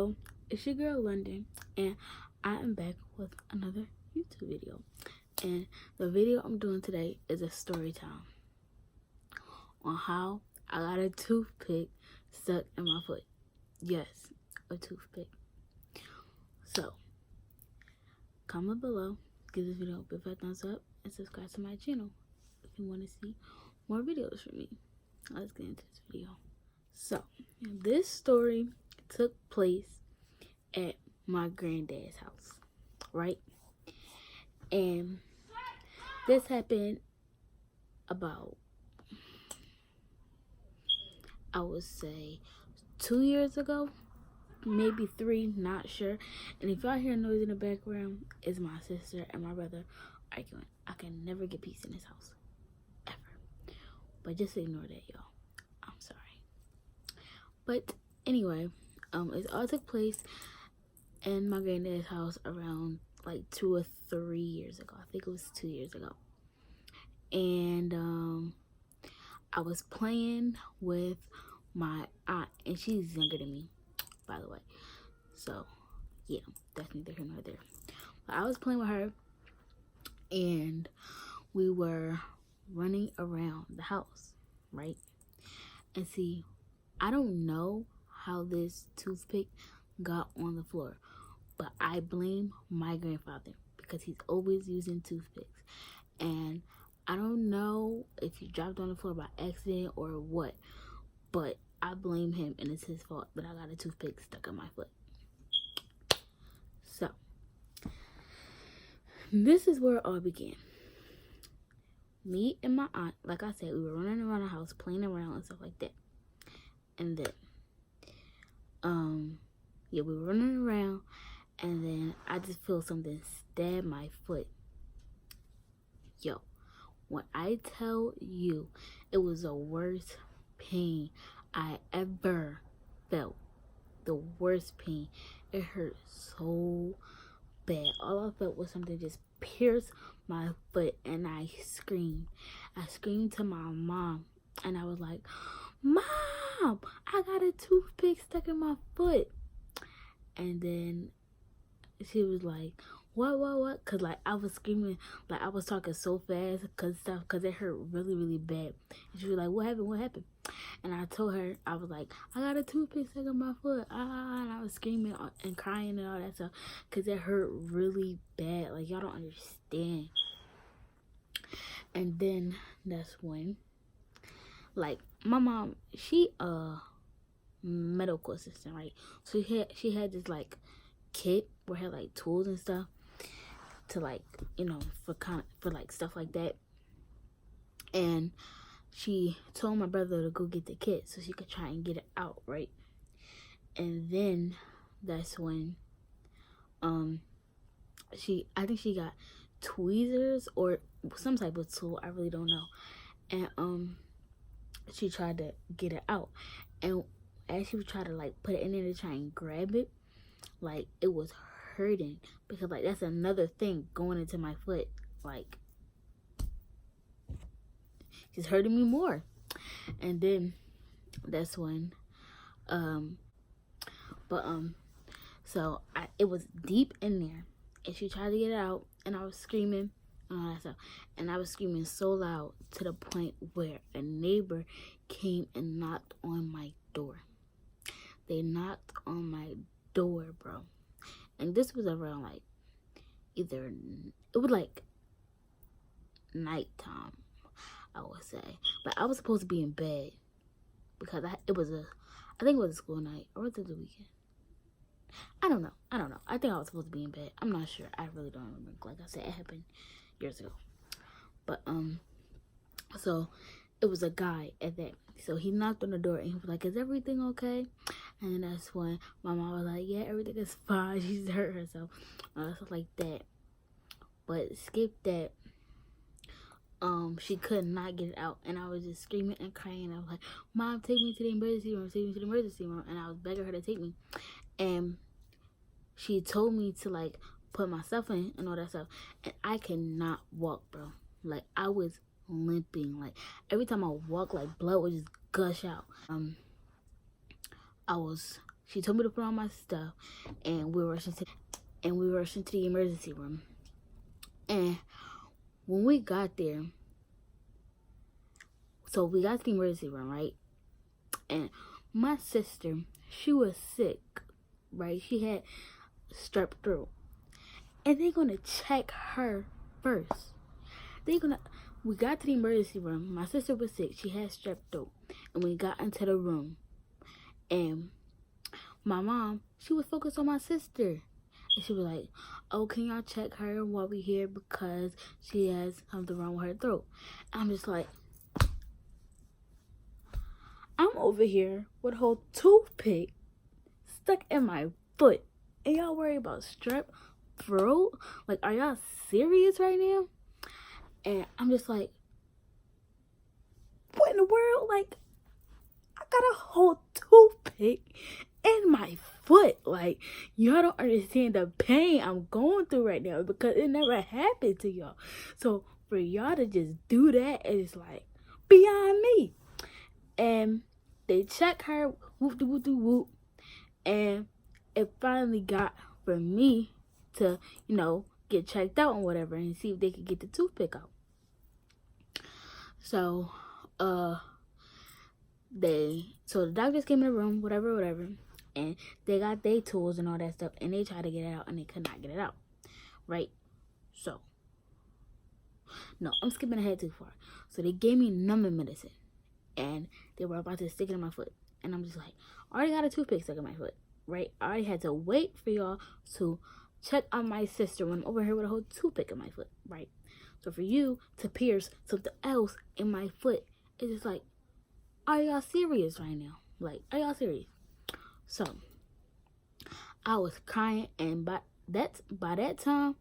Hello, it's your girl London, and I am back with another YouTube video. And the video I'm doing today is a story time on how I got a toothpick stuck in my foot. Yes, a toothpick. So, comment below, give this video a big fat thumbs up, and subscribe to my channel if you want to see more videos from me. Let's get into this video. So, this story took place at my granddad's house, right? And this happened about, I would say, 2 years ago, maybe 3, not sure. And if y'all hear noise in the background, it's my sister and my brother arguing. I can never get peace in this house, ever. But just ignore that, y'all. I'm sorry. But anyway, it all took place in my granddad's house around like 2 or 3 years ago. I think it was 2 years ago. And I was playing with my aunt, and she's younger than me, by the way. So yeah, that's neither here nor there. But I was playing with her, and we were running around the house, right? And see, I don't know how this toothpick got on the floor, but I blame my grandfather because he's always using toothpicks. And I don't know if he dropped on the floor by accident or what, but I blame him, and it's his fault that I got a toothpick stuck in my foot. So, this is where it all began. Me and my aunt, like I said, we were running around the house, playing around and stuff like that. And then, yeah, we were running around, and then I just feel something stab my foot. Yo, when I tell you, it was the worst pain I ever felt. The worst pain. It hurt so bad. All I felt was something just pierce my foot, and I screamed. I screamed to my mom, and I was like, "Mom, I got a toothpick stuck in my foot." And then she was like, what? Cause like I was screaming, like I was talking so fast, cause it hurt really bad. And she was like, what happened? And I told her, I was like, I got a toothpick stuck in my foot. And I was screaming and crying and all that stuff, cause it hurt really bad. Like, y'all don't understand. And then that's when, like, my mom, she medical assistant, right? So she had this like kit where it had like tools and stuff to, like, you know, for like stuff like that. And she told my brother to go get the kit so she could try and get it out, right? And then that's when I think she got tweezers or some type of tool, I really don't know. And she tried to get it out, and as she would try to like put it in there to try and grab it, like it was hurting, because like that's another thing going into my foot, like it's hurting me more. And then that's when so it was deep in there, and she tried to get it out, and I was screaming and all that stuff, and I was screaming so loud to the point where a neighbor came and knocked on my door. They knocked on my door, bro. And this was around like it was like nighttime, I would say. But I was supposed to be in bed because I think it was a school night, or was it the weekend? I don't know. I think I was supposed to be in bed. I'm not sure. I really don't remember. Like I said, it happened years ago. But so it was a guy at that. So he knocked on the door, and he was like, "Is everything okay?" And then that's when my mom was like, "Yeah, everything is fine. She's hurt herself." Stuff like that. But skip that. She could not get it out, and I was just screaming and crying. I was like, "Mom, take me to the emergency room. Take me to the emergency room." And I was begging her to take me. And she told me to like put myself in and all that stuff. And I cannot walk, bro. Like, I was limping. Like, every time I walked, like blood would just gush out. I was she told me to put on my stuff, and we were rushing to the emergency room. And when we got there, so we got to the emergency room, right? And my sister, she was sick, right? She had strep throat. And they're going to check her first. We got to the emergency room. My sister was sick. She had strep throat. And we got into the room. And my mom, she was focused on my sister. And she was like, oh, can y'all check her while we here because she has something wrong with her throat? I'm just like, I'm over here with a whole toothpick stuck in my foot. And y'all worry about strep throat? Like, are y'all serious right now? And I'm just like, what in the world? Like, I got a whole toothpick in my foot. Like, y'all don't understand the pain I'm going through right now because it never happened to y'all. So for y'all to just do that is like beyond me. And they check her, whoop de whoop de whoop, and it finally got for me to, get checked out and whatever and see if they could get the toothpick out. So, the doctors came in the room, whatever, and they got their tools and all that stuff, and they tried to get it out, and they could not get it out, right? So, no, I'm skipping ahead too far. So they gave me numbing medicine, and they were about to stick it in my foot, and I'm just like, I already got a toothpick stuck in my foot, right? I already had to wait for y'all to check on my sister when I'm over here with a whole toothpick in my foot, right? So for you to pierce something else in my foot, it's just like, are y'all serious right now? Like, are y'all serious? So, I was crying, and by that time,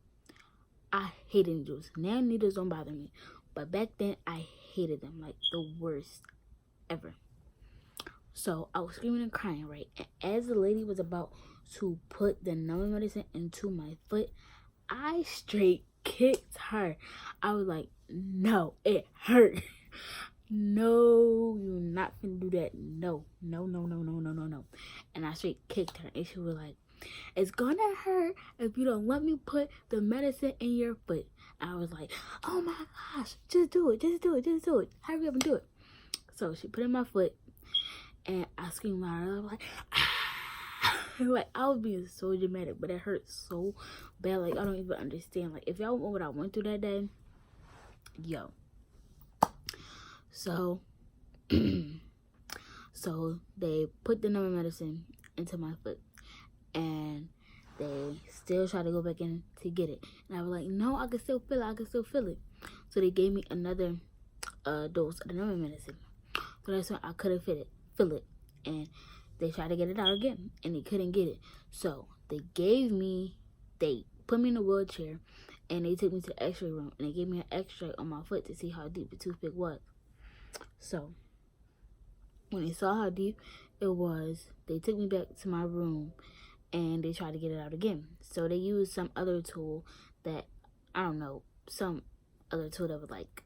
I hated needles. Now needles don't bother me. But back then, I hated them, like the worst ever. So, I was screaming and crying, right? And as the lady was about to put the numbing medicine into my foot, I straight kicked her. I was like, no, it hurt. No, you're not gonna do that. No. And I straight kicked her, and she was like, it's gonna hurt if you don't let me put the medicine in your foot. I was like, oh my gosh, just do it. Hurry up and do it. So she put it in my foot, and I screamed louder. I was like, ah! Like, I was being so dramatic, but it hurt so bad. Like, I don't even understand. Like, if y'all know what I went through that day, yo. So, so they put the numbing medicine into my foot, and they still try to go back in to get it. And I was like, no, I can still feel it. So they gave me another dose of the numbing medicine. So that's why I couldn't feel it. And they tried to get it out again, and they couldn't get it. So they put me in a wheelchair, and they took me to the x-ray room, and they gave me an x-ray on my foot to see how deep the toothpick was. So when they saw how deep it was, they took me back to my room, and they tried to get it out again. So they used some other tool that, I don't know, some other tool that was like,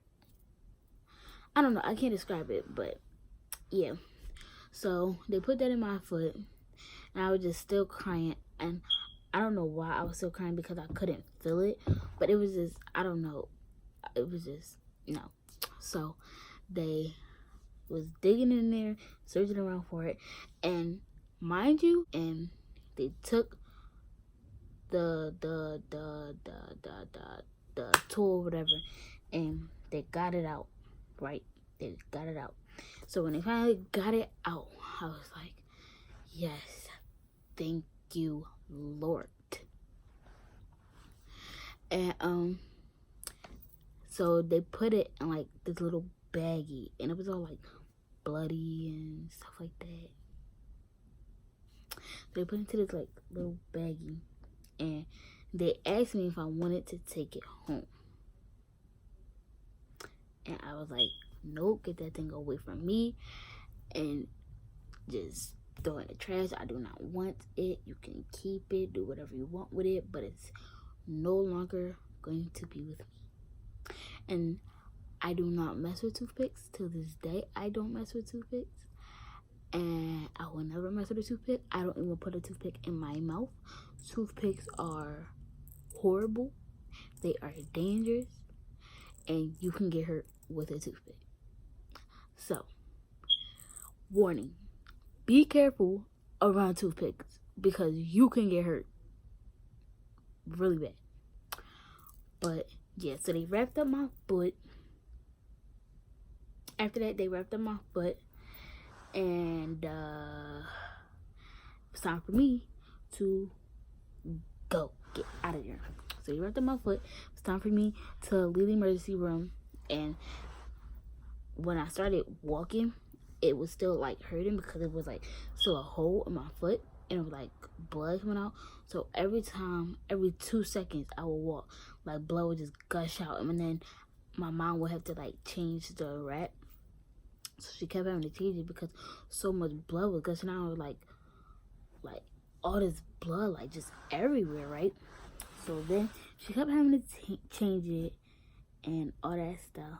I don't know, I can't describe it, but yeah. So they put that in my foot, and I was just still crying, and I don't know why I was still crying, because I couldn't feel it, but it was just, I don't know, it was just, So they was digging in there, searching around for it, and mind you, and they took the tool or whatever, and they got it out, right? They got it out. So when they finally got it out, I was like, yes, thank you, Lord. And so they put it in like this little baggie, and it was all like bloody and stuff like that. They put it into this like little baggie, and they asked me if I wanted to take it home, and I was like, nope, get that thing away from me, and just throw it in the trash. I do not want it. You can keep it, do whatever you want with it, but it's no longer going to be with me. And I do not mess with toothpicks. To this day, I don't mess with toothpicks. and I will never mess with a toothpick. I don't even put a toothpick in my mouth. Toothpicks are horrible. They are dangerous, and you can get hurt with a toothpick. So, warning, be careful around toothpicks because you can get hurt really bad. But yeah, so they wrapped up my foot. After that, they wrapped up my foot, and it's time for me to go get out of there. So they wrapped up my foot. It's time for me to leave the emergency room, and when I started walking, it was still like hurting because it was like still a hole in my foot, and it was like blood coming out. So every 2 seconds I would walk, like blood would just gush out, and then my mom would have to like change the wrap. So she kept having to change it because so much blood was gushing out, like all this blood like just everywhere, right? So then she kept having to change it and all that stuff.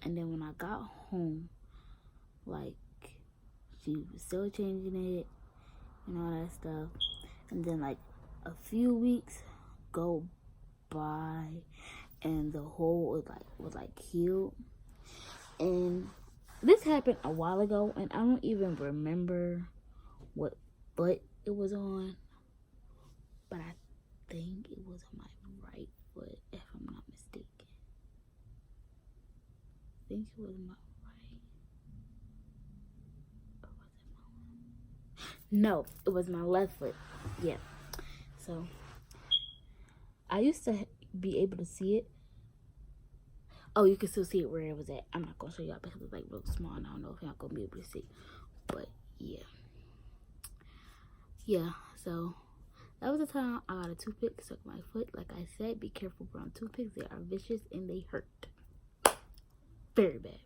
And then when I got home, like she was still changing it and all that stuff. And then like a few weeks go by, and the hole was like healed. And this happened a while ago, and I don't even remember what foot it was on, but I think it was on my right foot, if I'm not mistaken. I think it was my right. Or was it my left? No, it was my left foot. Yeah. So I used to be able to see it. Oh, you can still see it where it was at. I'm not gonna show y'all because it's like real small, and I don't know if y'all gonna be able to see. But yeah. Yeah, so that was the time I got a toothpick stuck in my foot. Like I said, be careful around toothpicks. They are vicious and they hurt very bad.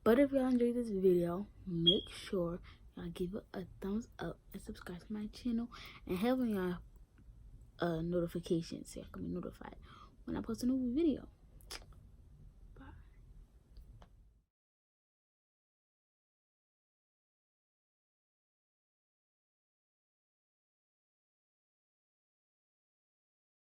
But if y'all enjoyed this video, make sure y'all give it a thumbs up and subscribe to my channel, and have on y'all notifications so y'all can be notified when I post a new video.